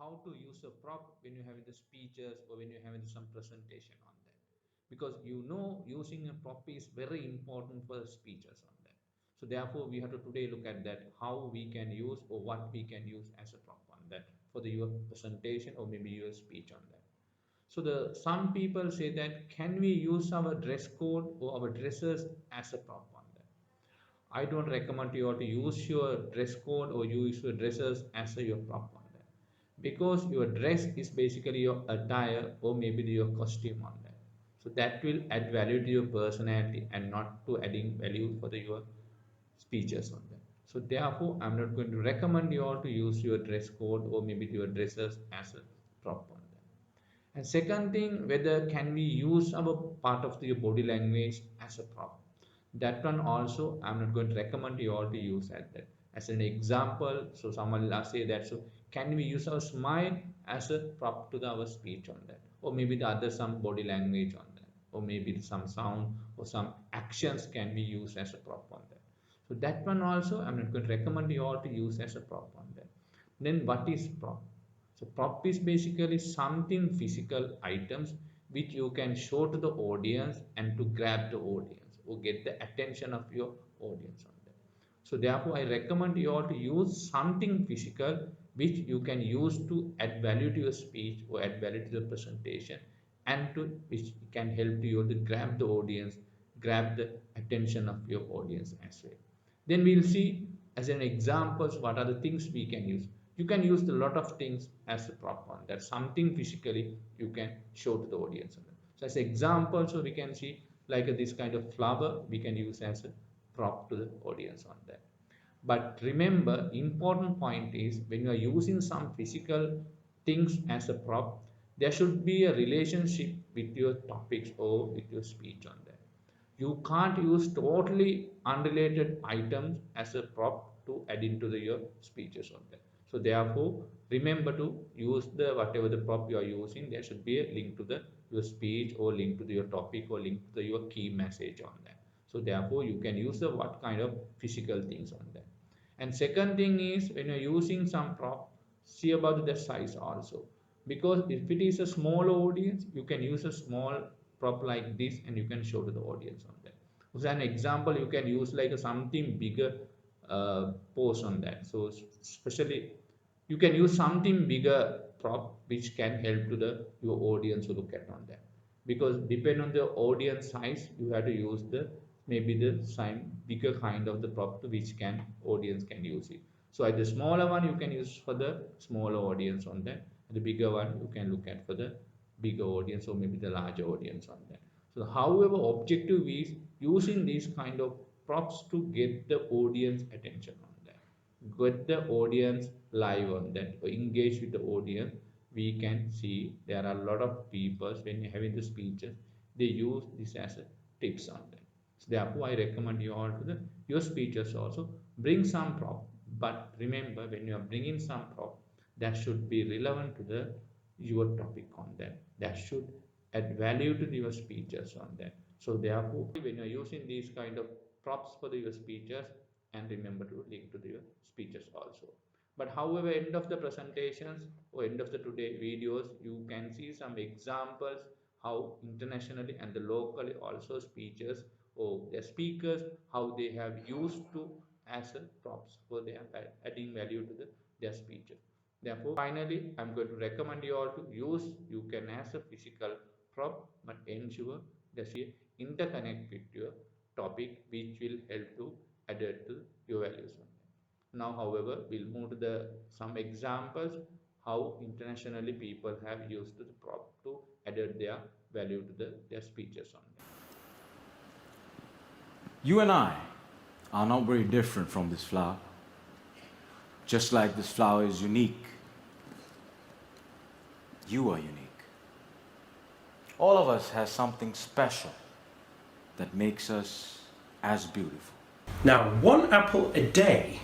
how to use a prop when you're having the speeches or when you're having some presentation on that. Because using a prop is very important for the speeches on that. So therefore, we have to today look at that, how we can use or what we can use as a prop on that for your presentation or maybe your speech on that. So some people say that can we use our dress code or our dresses as a prop on that? I don't recommend you all to use your dress code or use your dresses as your prop on that, because your dress is basically your attire or maybe your costume on that. So that will add value to your personality and not to adding value for your speeches on that. So therefore, I'm not going to recommend you all to use your dress code or maybe your dresses as a prop on that. And second thing, whether can we use our part of your body language as a prop? That one also I'm not going to recommend you all to use that. As an example, so someone will say that, so can we use our smile as a prop to our speech on that? Or maybe the other some body language on that, or maybe some sound or some actions can be used as a prop on that. So that one also I'm not going to recommend you all to use as a prop on that. Then what is prop? So prop is basically something physical items which you can show to the audience and to grab the audience or get the attention of your audience on that. So therefore, I recommend you all to use something physical which you can use to add value to your speech or add value to the presentation, and to which can help you to grab the audience, grab the attention of your audience as well. Then we'll see as an examples what are the things we can use. You can use a lot of things as a prop on that, something physically you can show to the audience. So as an example, so we can see like this kind of flower we can use as a prop to the audience on that. But remember, important point is when you are using some physical things as a prop, there should be a relationship with your topics or with your speech on that. You can't use totally unrelated items as a prop to add into your speeches on that. So therefore, remember to use the whatever the prop you are using, there should be a link to your speech or link to your topic or link to your key message on that. So therefore, you can use the what kind of physical things on that. And second thing is when you're using some prop, see about the size also. Because if it is a small audience, you can use a small prop like this and you can show to the audience on that. As an example, you can use like something bigger pose on that. So especially you can use something bigger prop which can help to your audience to look at on that. Because depend on the audience size, you have to use the maybe the same bigger kind of the prop to which can audience can use it. So at the smaller one you can use for the smaller audience on that, and the bigger one you can look at for the bigger audience or maybe the larger audience on that. So however objective is using these kind of props to get the audience attention on that, get the audience live on that or engage with the audience. We can see there are a lot of people when you're having the speeches, they use this as a tips on that. So therefore I recommend you all to your speeches also bring some prop, but remember when you are bringing some prop, that should be relevant to your topic on that should add value to your speeches on that. So therefore when you are using these kind of props for your speeches, and remember to link to your speeches also. But however, end of the presentations or end of the today videos, you can see some examples how internationally and the locally also speeches or the speakers, how they have used to as a props for their adding value to their speeches. Therefore, finally, I'm going to recommend you all to use, you can as a physical prop, but ensure that you interconnect with your topic, which will help to adapt to your values. Now, however, we'll move to some examples how internationally people have used the prop to adapt their value to their speeches on them. You and I are not very different from this flower. Just like this flower is unique, you are unique. All of us has something special that makes us as beautiful. Now, one apple a day